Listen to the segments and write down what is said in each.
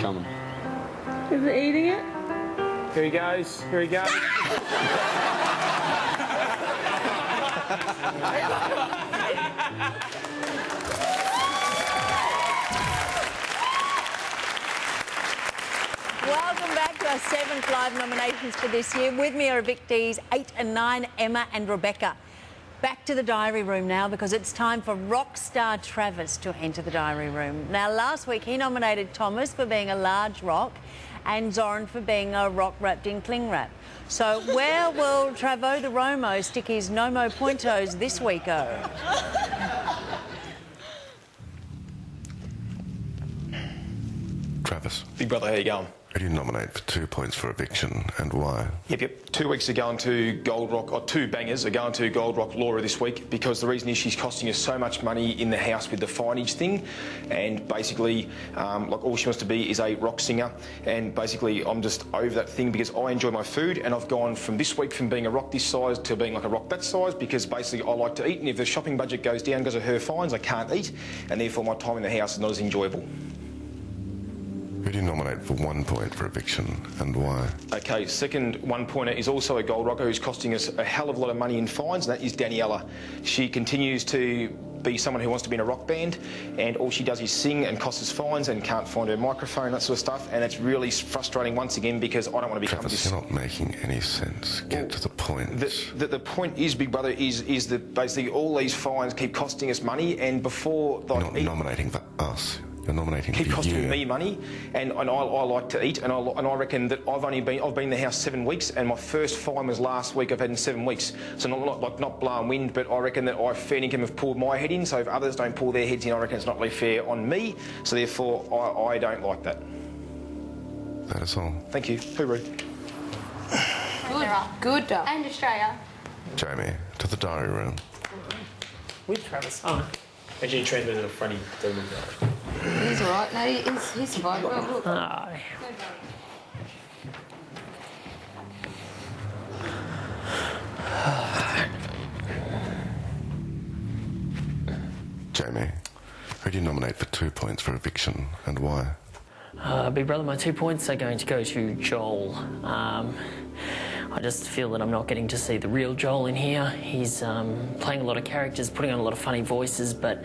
coming. Is it eating it? Here he goes. Here he goes. Welcome back to our 7th live nominations for this year. With me are evictees 8 and 9, Emma and Rebecca. Back to the diary room now because it's time for rock star Travis to enter the diary room. Now, last week he nominated Thomas for being a large rock and Zoran for being a rock wrapped in cling wrap. So where will Travo the Romo stick his Nomo Pointos this week-o? Travis. Big brother, how you going? Who do you nominate for 2 points for eviction and why? Yep. 2 weeks are going to Gold Rock, or 2 bangers are going to Gold Rock Laura this week because the reason is she's costing us so much money in the house with the fineage thing, and basically, like all she wants to be is a rock singer, and basically I'm just over that thing because I enjoy my food, and I've gone from this week from being a rock this size to being like a rock that size because basically I like to eat, and if the shopping budget goes down because of her fines, I can't eat, and therefore my time in the house is not as enjoyable. Who do you nominate for 1 point for eviction and why? Okay, second 1-pointer is also a gold rocker who's costing us a hell of a lot of money in fines, and that is Daniela. She continues to be someone who wants to be in a rock band, and all she does is sing and costs us fines and can't find her microphone, that sort of stuff, and it's really frustrating once again because I don't want to become Travis, this... you're not making any sense. Get to the point. The point is, Big Brother, is that basically all these fines keep costing us money, and before... You're not nominating for us. You're nominating keep for costing you. me money, and I like to eat, and I reckon that I've been in the house 7 weeks, and my first fine was last week. I've had in 7 weeks, so not blowing wind, but I reckon that I fair income have pulled my head in. So if others don't pull their heads in, I reckon it's not really fair on me. So therefore, I don't like that. That is all. Thank you. Hooroo. Good. And Australia. Jamie, to the diary room. With Travis. Oh. Actually, he transmitted a funny thing. He's all right. No, he's survived. Well, look. Oh. Jamie, who do you nominate for 2 points for eviction and why? Big brother, my 2 points are going to go to Joel. I just feel that I'm not getting to see the real Joel in here. He's playing a lot of characters, putting on a lot of funny voices, but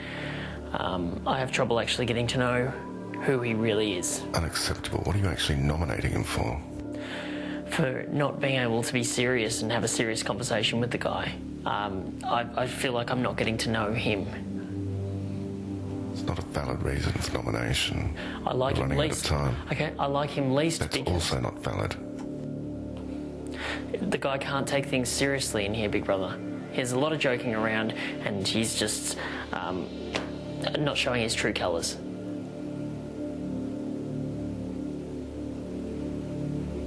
I have trouble actually getting to know who he really is. Unacceptable. What are you actually nominating him for? For not being able to be serious and have a serious conversation with the guy. I feel like I'm not getting to know him. It's not a valid reason for nomination. I like him Running least. out of time. Okay, I like him least That's because also not valid. the guy can't take things seriously in here, Big Brother. There's a lot of joking around, and he's just not showing his true colours.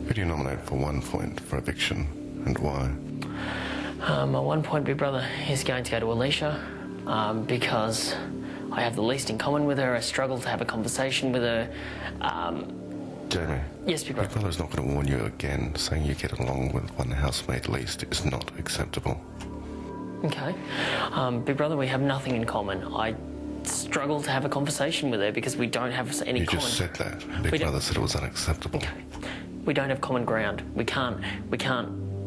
Who do you nominate for 1 point for eviction and why? My 1 point, Big Brother, is going to go to Alicia because I have the least in common with her. I struggle to have a conversation with her. Jamie. Yes, Big Brother. Your brother's not going to warn you again. Saying you get along with one housemate least is not acceptable. Okay. Big Brother, we have nothing in common. I struggle to have a conversation with her because we don't have any You common... just said that. Big Brother said it was unacceptable. Okay. We don't have common ground. We can't...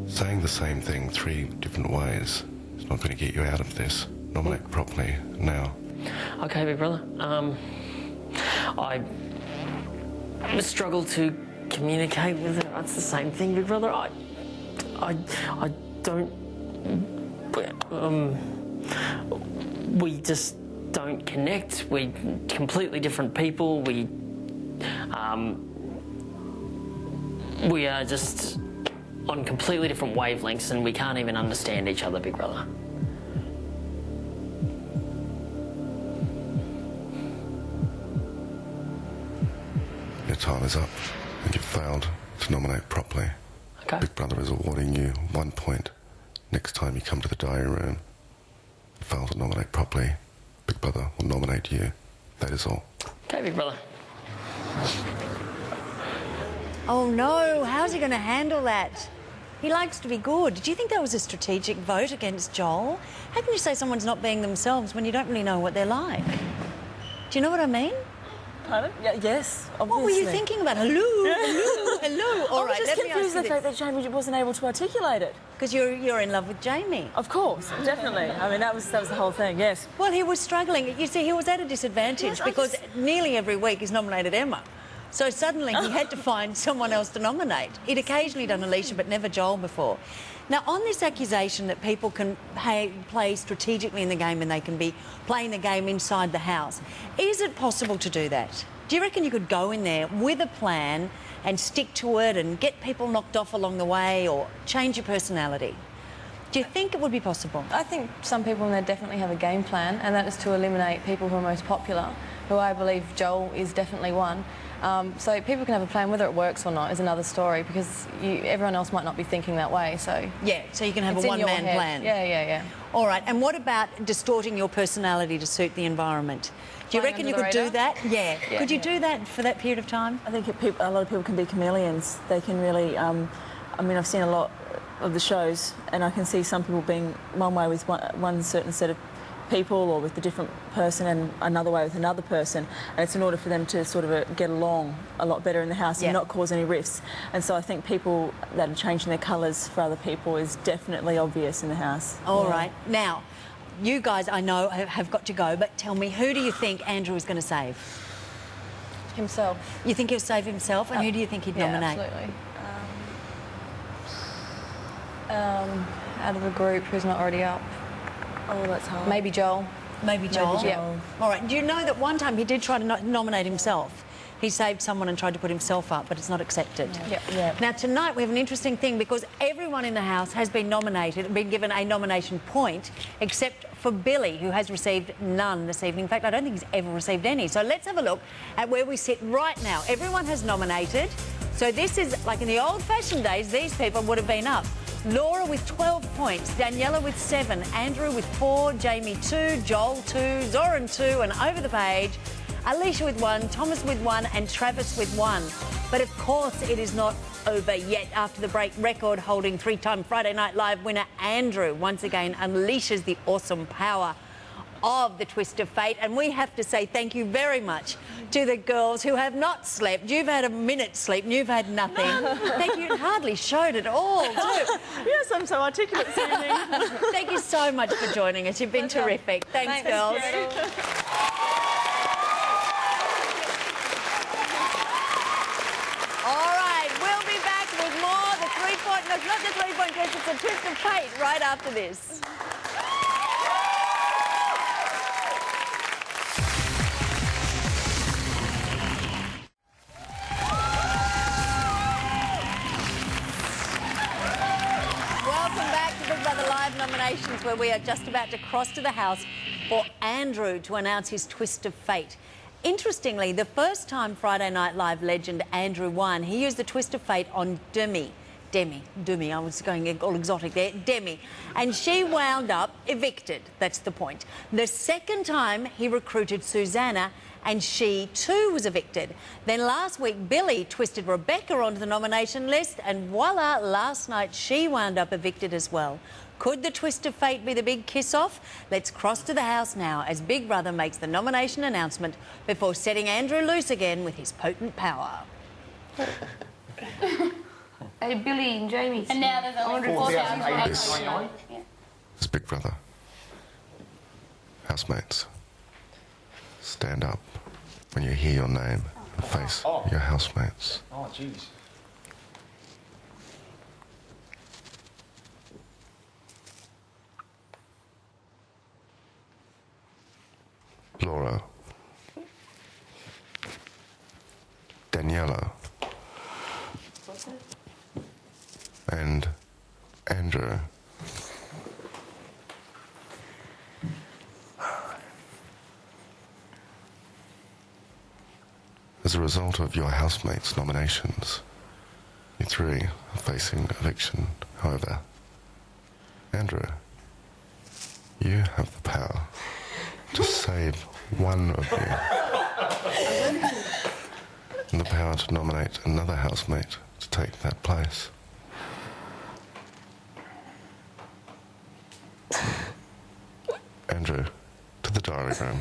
Saying the same thing 3 different ways is not going to get you out of this. Nominate properly now. Okay, Big Brother. I struggle to communicate with her. That's the same thing, Big Brother. I don't... we just don't connect. We're completely different people. We are just on completely different wavelengths, and we can't even understand each other, Big Brother. Your time is up, and you've failed to nominate properly. Okay. Big Brother is awarding you 1 point. Next time you come to the diary room and fail to nominate properly, Big Brother will nominate you. That is all. Okay, Big Brother. Oh no, how's he going to handle that? He likes to be good. Do you think that was a strategic vote against Joel? How can you say someone's not being themselves when you don't really know what they're like? Do you know what I mean? Pardon? Yeah, yes, obviously. What were you thinking about? Hello, hello, hello. All I was right, just let me ask confused you the fact that Jamie wasn't able to articulate it. because you're in love with Jamie. Of course, definitely. I mean, that was the whole thing, yes. Well, he was struggling. You see, he was at a disadvantage Yes, because nearly every week he's nominated Emma. So suddenly he had to find someone else to nominate. He'd occasionally done Alicia, but never Joel before. Now, on this accusation that people can play strategically in the game and they can be playing the game inside the house, is it possible to do that? Do you reckon you could go in there with a plan and stick to it and get people knocked off along the way or change your personality? Do you think it would be possible? I think some people in there definitely have a game plan, and that is to eliminate people who are most popular, who I believe Joel is definitely one. So people can have a plan. Whether it works or not is another story, because everyone else might not be thinking that way. So yeah, so you can have a one-man plan. Yeah. All right, and what about distorting your personality to suit the environment? Do you Flying reckon you under could the do radar? that? Yeah. Could you do that for that period of time? I think a lot of people can be chameleons. They can really, I mean, I've seen a lot of the shows, and I can see some people being one way with one certain set of people or with a different person and another way with another person, and it's in order for them to sort of get along a lot better in the house and not cause any rifts. And so I think people that are changing their colours for other people is definitely obvious in the house. All right. Now, you guys, I know, have got to go, but tell me, who do you think Andrew is going to save? Himself. You think he'll save himself, and who do you think he'd nominate? Absolutely. Out of the group who's not already up. Oh, that's hard. Maybe Joel. Maybe Joel? Yeah. All right. Do you know that one time he did try to nominate himself? He saved someone and tried to put himself up, but it's not accepted. Yeah. Now, tonight we have an interesting thing because everyone in the house has been nominated, been given a nomination point, except for Billy, who has received none this evening. In fact, I don't think he's ever received any. So let's have a look at where we sit right now. Everyone has nominated. So this is, like in the old-fashioned days, these people would have been up. Laura with 12 points, Daniela with 7, Andrew with 4, Jamie 2, Joel 2, Zoran 2, and over the page, Alicia with 1, Thomas with 1, and Travis with 1. But of course, it is not over yet. After the break, record-holding 3-time Friday Night Live winner Andrew once again unleashes the awesome power of the twist of fate. And we have to say thank you very much to the girls who have not slept. You've had a minute's sleep and you've had nothing. Thank you. It hardly showed at all, too. Yes, I'm so articulate this evening. Thank you so much for joining us. You've been terrific. Thanks, girls. All right, we'll be back with more the three-point, no, not the three-point test, it's a twist of fate right after this. Welcome back to Big Brother Live nominations, where we are just about to cross to the house for Andrew to announce his twist of fate. Interestingly, the first time Friday Night Live legend Andrew won, he used the twist of fate on Demi, I was going all exotic there, Demi. And she wound up evicted, that's the point. The second time he recruited Susanna, and she too was evicted. Then last week, Billy twisted Rebecca onto the nomination list, and voila, last night she wound up evicted as well. Could the twist of fate be the big kiss-off? Let's cross to the house now as Big Brother makes the nomination announcement before setting Andrew loose again with his potent power. Hey, Billy and Jamie. And now there's only 4,000. It's Big Brother. Housemates, stand up when you hear your name and face your housemates. Oh, jeez. Laura, Daniela, and Andrew. As a result of your housemates' nominations, you three are facing eviction. However, Andrew, you have the power to save one of you, and the power to nominate another housemate to take that place. Andrew, to the diary room.